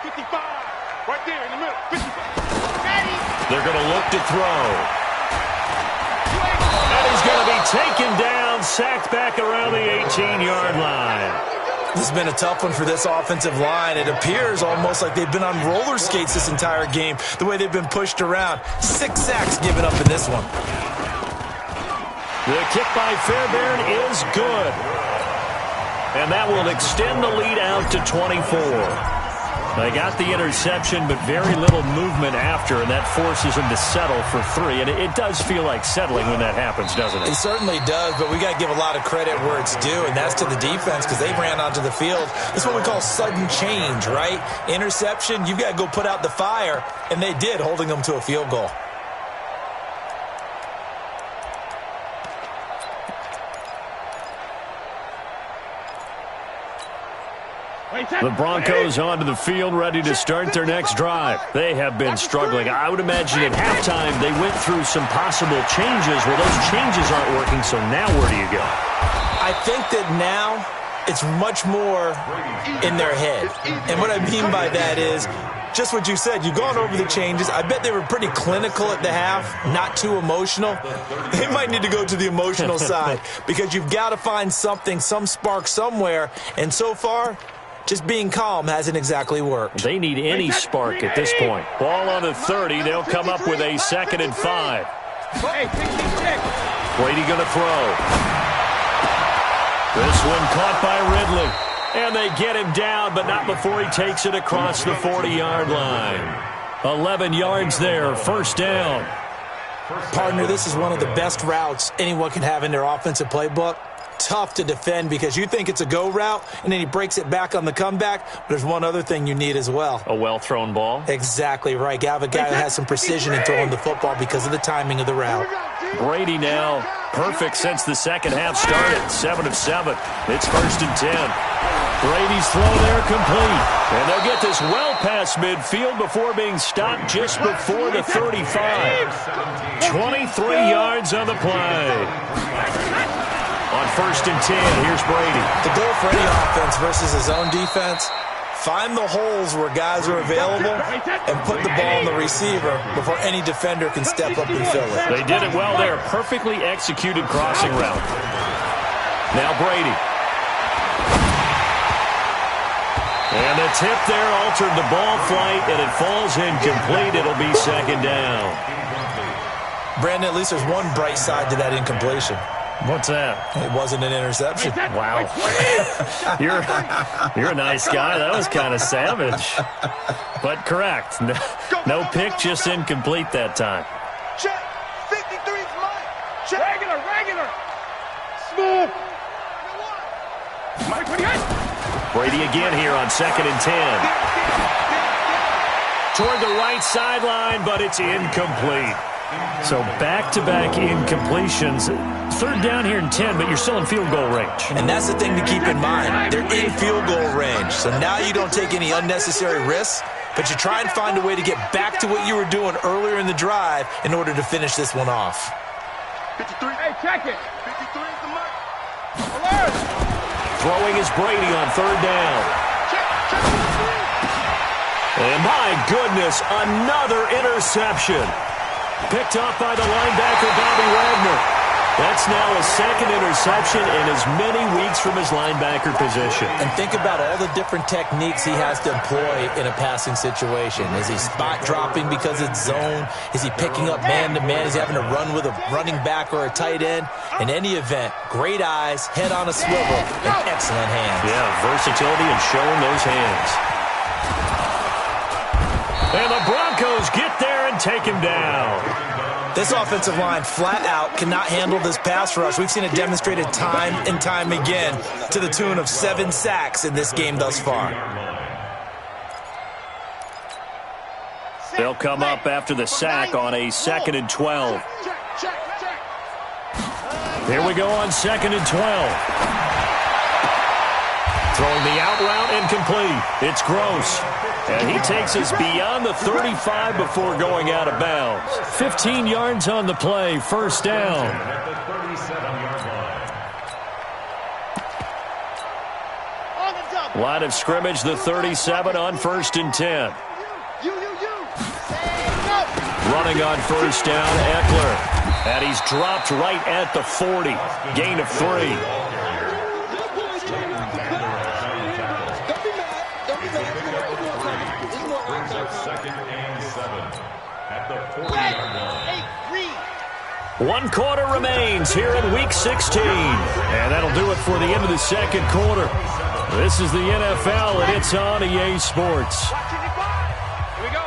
55. Right there in the middle. 55. They're going to look to throw. And he's going to be taken down, sacked back around the 18-yard line. This has been a tough one for this offensive line. It appears almost like they've been on roller skates this entire game, the way they've been pushed around. 6 sacks given up in this one. The kick by Fairbairn is good. And that will extend the lead out to 24. They got the interception, but very little movement after, and that forces them to settle for 3. And it does feel like settling when that happens, doesn't it? It certainly does, but we got to give a lot of credit where it's due, and that's to the defense because they ran onto the field. This is what we call sudden change, right? Interception, you've got to go put out the fire, and they did, holding them to a field goal. The Broncos onto the field, ready to start their next drive. They have been struggling. I would imagine at halftime they went through some possible changes. Well, those changes aren't working, so now where do you go? I think that now it's much more in their head. And what I mean by that is just what you said. You've gone over the changes. I bet they were pretty clinical at the half, not too emotional. They might need to go to the emotional side because you've got to find something, some spark somewhere. And so far, just being calm hasn't exactly worked. They need any spark at this point. Ball on the 30. They'll come up with a 2nd and 5. Brady going to throw. This one caught by Ridley. And they get him down, but not before he takes it across the 40-yard line. 11 yards there, 1st down. Partner, this is one of the best routes anyone can have in their offensive playbook. Tough to defend because you think it's a go route, and then he breaks it back on the comeback. But there's one other thing you need as well. A well-thrown ball? Exactly right. You have a guy who has some precision in throwing the football because of the timing of the route. Brady now perfect since the second half started. 7 of 7. It's 1st and 10. Brady's throw there complete. And they'll get this well past midfield before being stopped just before the 35. 23 yards on the play. On 1st and 10, here's Brady. The goal for any offense versus his own defense, find the holes where guys are available and put the ball on the receiver before any defender can step up and fill it. They did it well there. Perfectly executed crossing route. Now Brady. And the tip there altered the ball flight, and it falls incomplete. It'll be 2nd down. Brandon, at least there's one bright side to that incompletion. What's that? It wasn't an interception. Wow. You're a nice guy. That was kind of savage. But correct. No pick, just incomplete that time. Check. 53's mine. Check. Regular. Smooth. Brady again here on 2nd and 10. Toward the right sideline, but it's incomplete. So back-to-back incompletions. 3rd down here and 10, but you're still in field goal range. And that's the thing to keep in mind. They're in field goal range. So now you don't take any unnecessary risks, but you try and find a way to get back to what you were doing earlier in the drive in order to finish this one off. 53. Hey, check it. 53 is the mark. Alert. Throwing is Brady on 3rd down. Check. And my goodness, another interception. Picked off by the linebacker, Bobby Wagner. That's now his 2nd interception in as many weeks from his linebacker position. And think about all the different techniques he has to employ in a passing situation. Is he spot dropping because it's zone? Is he picking up man-to-man? Is he having to run with a running back or a tight end? In any event, great eyes, head on a swivel, and excellent hands. Yeah, versatility and showing those hands. And the Broncos get there and take him down. This offensive line flat out cannot handle this pass rush. We've seen it demonstrated time and time again to the tune of 7 sacks in this game thus far. They'll come up after the sack on a 2nd and 12. Here we go on 2nd and 12. Throwing the out route incomplete. It's Gross. And he takes us beyond the 35 before going out of bounds. 15 yards on the play, 1st down. Line of scrimmage, the 37 on 1st and 10. Running on 1st down, Eckler. And he's dropped right at the 40. Gain of 3. One quarter remains here in Week 16. And that'll do it for the end of the 2nd quarter. This is the NFL, and it's on EA Sports. Watch it, here we go.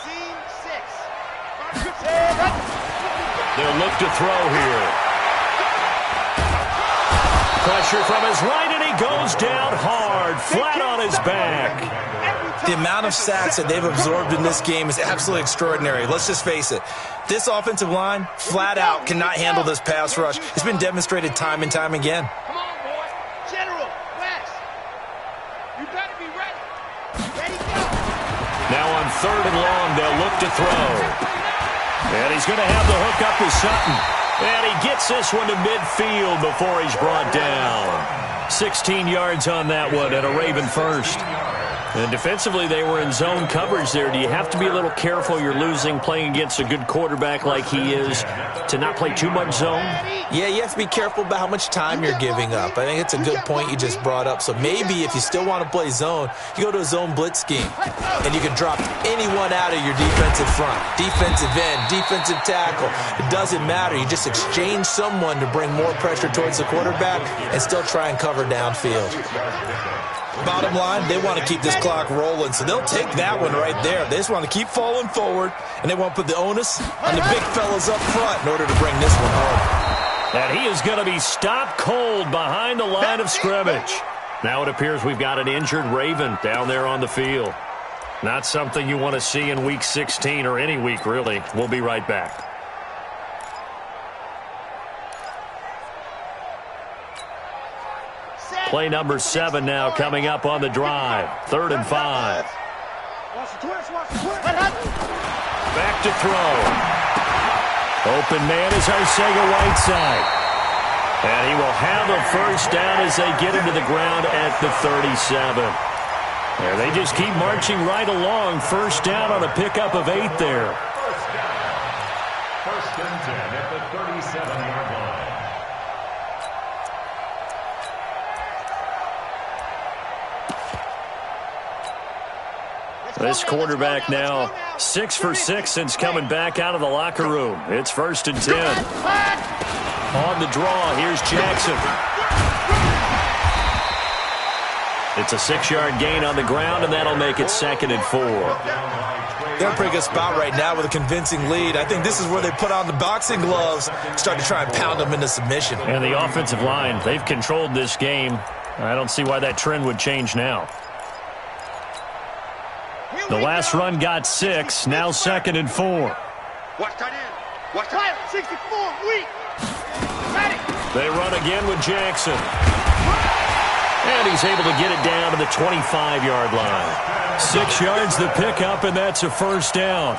Scene 6. They'll look to throw here. Pressure from his right, and he goes down hard, flat on his back. The amount of sacks that they've absorbed in this game is absolutely extraordinary. Let's just face it. This offensive line, flat out, cannot handle this pass rush. It's been demonstrated time and time again. Come on, boy. General, West. You better be ready. Ready, go. Now on 3rd and long, they'll look to throw. And he's going to have the hook up to Sutton. And he gets this one to midfield before he's brought down. 16 yards on that one, and a Raven first. And defensively, they were in zone coverage there. Do you have to be a little careful? You're losing playing against a good quarterback like he is to not play too much zone? Yeah, you have to be careful about how much time you're giving up. I think it's a good point you just brought up. So maybe if you still want to play zone, you go to a zone blitz scheme. And you can drop anyone out of your defensive front. Defensive end, defensive tackle. It doesn't matter. You just exchange someone to bring more pressure towards the quarterback and still try and cover downfield. Bottom line, they want to keep this clock rolling, so they'll take that one right there. They just want to keep falling forward, and they want to put the onus on the big fellas up front in order to bring this one home. And he is going to be stopped cold behind the line of scrimmage. Now it appears we've got an injured Raven down there on the field. Not something you want to see in Week 16 or any week, really. We'll be right back. Play number 7 now coming up on the drive. 3rd and 5. Back to throw. Open man is Arcega-Whiteside. And he will have a first down as they get him to the ground at the 37. There, they just keep marching right along. First down on a pickup of 8 there. First and 10 at the 37-yard line. This quarterback now 6 for 6 since coming back out of the locker room. It's 1st and 10. On the draw, here's Jackson. It's a 6-yard gain on the ground, and that'll make it 2nd and 4. They're in a pretty good spot right now with a convincing lead. I think this is where they put on the boxing gloves, start to try and pound them into submission. And the offensive line, they've controlled this game. I don't see why that trend would change now. The last run got 6, now 2nd and 4. Watch tight end. Watch tight end. 64, weak. Ready. They run again with Jackson. And he's able to get it down to the 25-yard line. 6 yards the pickup, and that's a first down.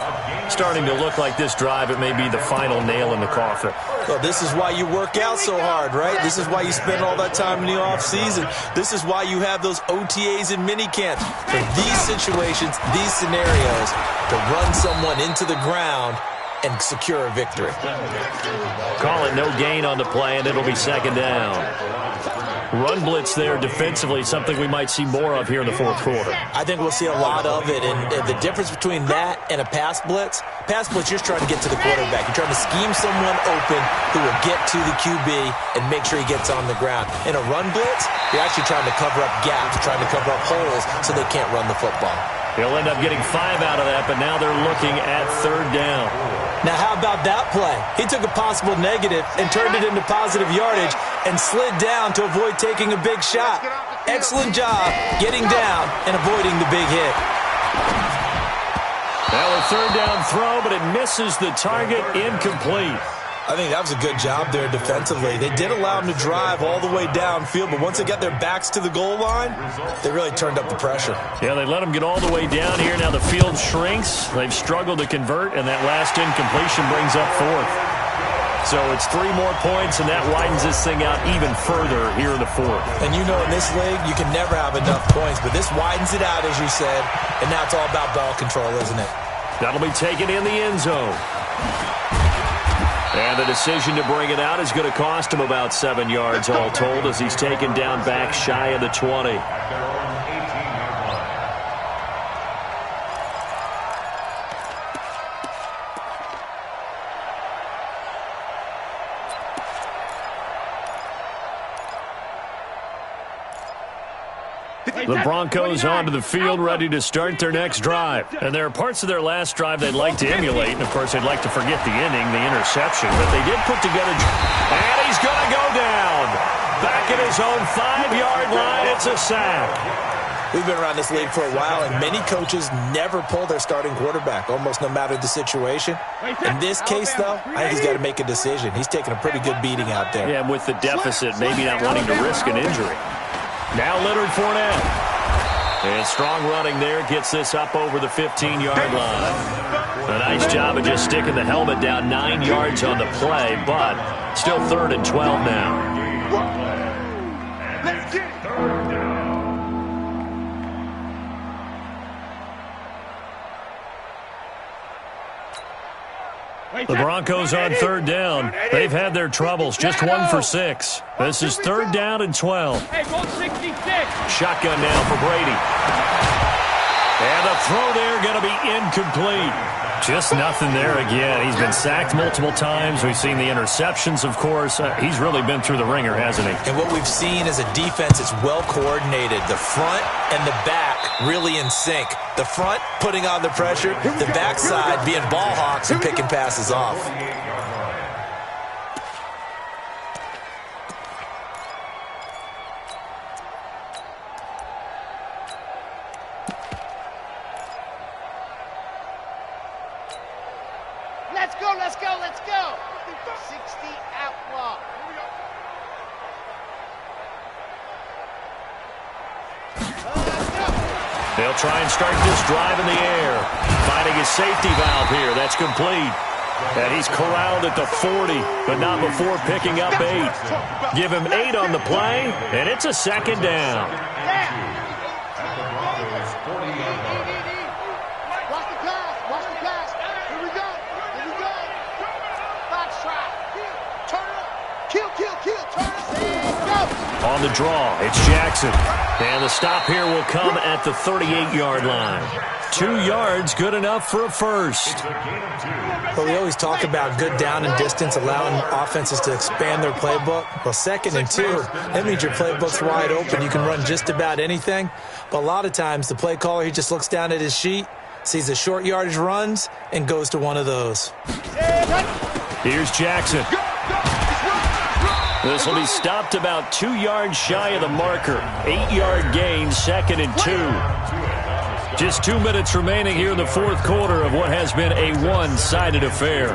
Starting to look like this drive, it may be the final nail in the coffin. Well, this is why you work out so hard, right? This is why you spend all that time in the offseason. This is why you have those OTAs and minicamps. For these situations, these scenarios, to run someone into the ground and secure a victory. Call it no gain on the play, and it'll be 2nd down. Run blitz there defensively, something we might see more of here in the 4th quarter. I think we'll see a lot of it, and the difference between that and a pass blitz, you're just trying to get to the quarterback. You're trying to scheme someone open who will get to the QB and make sure he gets on the ground. In a run blitz, you're actually trying to cover up gaps, trying to cover up holes so they can't run the football. He'll end up getting 5 out of that, but now they're looking at 3rd down. Now, how about that play? He took a possible negative and turned it into positive yardage and slid down to avoid taking a big shot. Excellent job getting down and avoiding the big hit. Now a 3rd down throw, but it misses the target, incomplete. I think that was a good job there defensively. They did allow him to drive all the way downfield, but once they got their backs to the goal line, they really turned up the pressure. Yeah, they let him get all the way down here. Now the field shrinks. They've struggled to convert, and that last incompletion brings up 4th. So it's 3 more points, and that widens this thing out even further here in the 4th. And you know in this league, you can never have enough points, but this widens it out, as you said, and now it's all about ball control, isn't it? That'll be taken in the end zone. And the decision to bring it out is going to cost him about 7 yards all told as he's taken down back shy of the 20. The Broncos onto the field, ready to start their next drive. And there are parts of their last drive they'd like to emulate, and, of course, they'd like to forget the inning, the interception. But they did put together, and he's going to go down. Back at his own 5-yard line, it's a sack. We've been around this league for a while, and many coaches never pull their starting quarterback, almost no matter the situation. In this case, though, I think he's got to make a decision. He's taking a pretty good beating out there. Yeah, with the deficit, maybe not wanting to risk an injury. Now Leonard Fournette. And strong running there, gets this up over the 15-yard line. A nice job of just sticking the helmet down 9 yards on the play, but still 3rd and 12 now. Let's get it. The Broncos on 3rd down. They've had their troubles, just 1 for 6. This is 3rd down and 12. Hey, go 66. Shotgun now for Brady. And the throw there going to be incomplete. Just nothing there again. He's been sacked multiple times. We've seen the interceptions, of course. He's really been through the ringer, hasn't he? And what we've seen is a defense that's well coordinated. The front and the back really in sync. The front putting on the pressure, the backside being ball hawks and picking passes off. Let's go, let's go, let's go. 60 outlaw. They'll try and start this drive in the air. Finding his safety valve here. That's complete. And he's corralled at the 40, but not before picking up 8. Give him 8 on the play, and it's a 2nd down. Watch the pass, watch the pass. Here we go, here we go. Box try. Turn it up. Kill, turn it. And go. On the draw, it's Jackson. And the stop here will come at the 38-yard line. 2 yards, good enough for a first. Well, we always talk about good down and distance, allowing offenses to expand their playbook. Well, 2nd and 2, that means your playbook's wide open. You can run just about anything. But a lot of times, the play caller, he just looks down at his sheet, sees the short yardage runs, and goes to one of those. Here's Jackson. This will be stopped about 2 yards shy of the marker. 8-yard gain, 2nd and 2. Just 2 minutes remaining here in the 4th quarter of what has been a one-sided affair.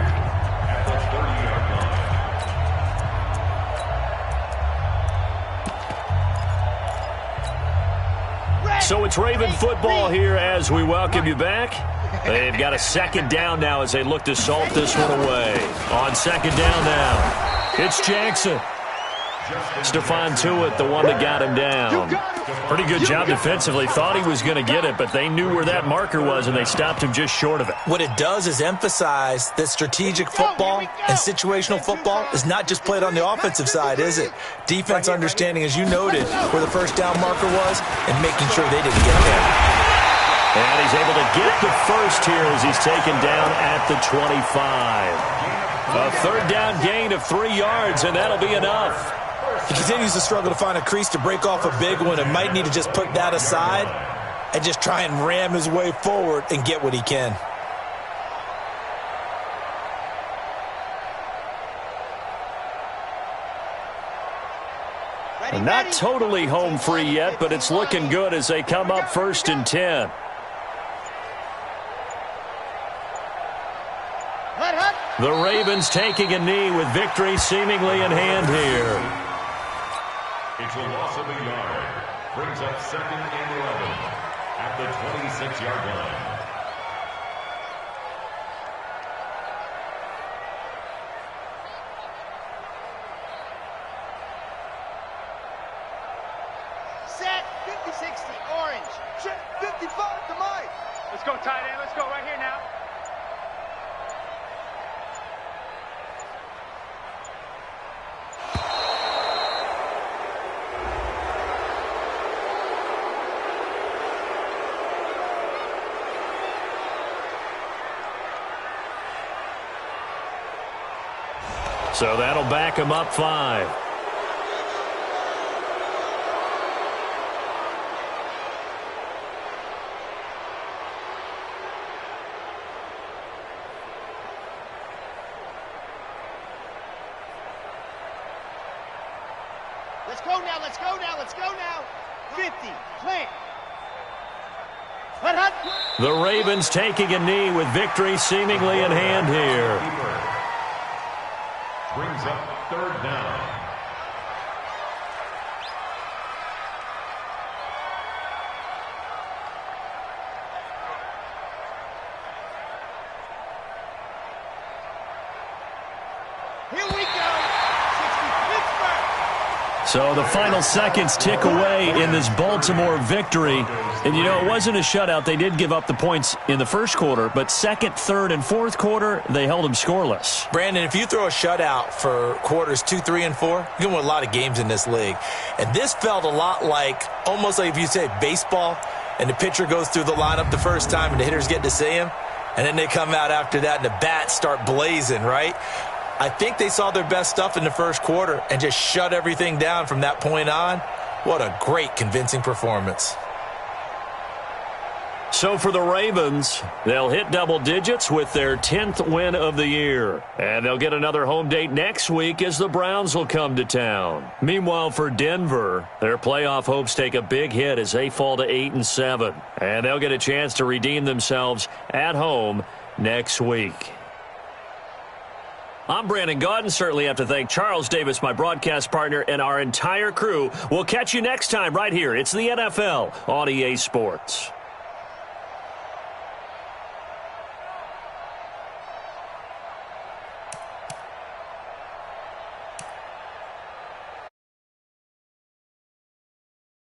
So it's Raven football here as we welcome you back. They've got a 2nd down now as they look to salt this one away. On 2nd down now, it's Jackson. Stephon Tuitt, the one that got him down. Pretty good job defensively. Thought he was going to get it, but they knew where that marker was, and they stopped him just short of it. What it does is emphasize that strategic football and situational football is not just played on the offensive side, is it? Defense understanding, as you noted, where the first down marker was and making sure they didn't get there. And he's able to get the first here as he's taken down at the 25. A 3rd down gain of 3 yards, and that'll be enough. He continues to struggle to find a crease to break off a big one and might need to just put that aside and just try and ram his way forward and get what he can. And not totally home free yet, but it's looking good as they come up 1st and 10. The Ravens taking a knee with victory seemingly in hand here. It's a loss of a yard. Brings up 2nd and 11 at the 26-yard line. Set 50-60 orange. Check 55 to Mike. Let's go, tight end. Let's go right here now. So that'll back him up 5. Let's go now, let's go now, let's go now. 50, plant. Hut. The Ravens taking a knee with victory seemingly in hand here. Brings up third down. Here we go. 60 Pittsburgh. So the final seconds tick away in this Baltimore victory. And, you know, it wasn't a shutout. They did give up the points in the first quarter, but second, third, and fourth quarter, they held them scoreless. Brandon, if you throw a shutout for quarters 2, 3, and 4, you can win a lot of games in this league. And this felt a lot like, almost like if you said baseball, and the pitcher goes through the lineup the first time and the hitters get to see him, and then they come out after that and the bats start blazing, right? I think they saw their best stuff in the first quarter and just shut everything down from that point on. What a great, convincing performance. So for the Ravens, they'll hit double digits with their 10th win of the year. And they'll get another home date next week as the Browns will come to town. Meanwhile, for Denver, their playoff hopes take a big hit as they fall to 8-7. And they'll get a chance to redeem themselves at home next week. I'm Brandon Gaudin. Certainly have to thank Charles Davis, my broadcast partner, and our entire crew. We'll catch you next time right here. It's the NFL on EA Sports.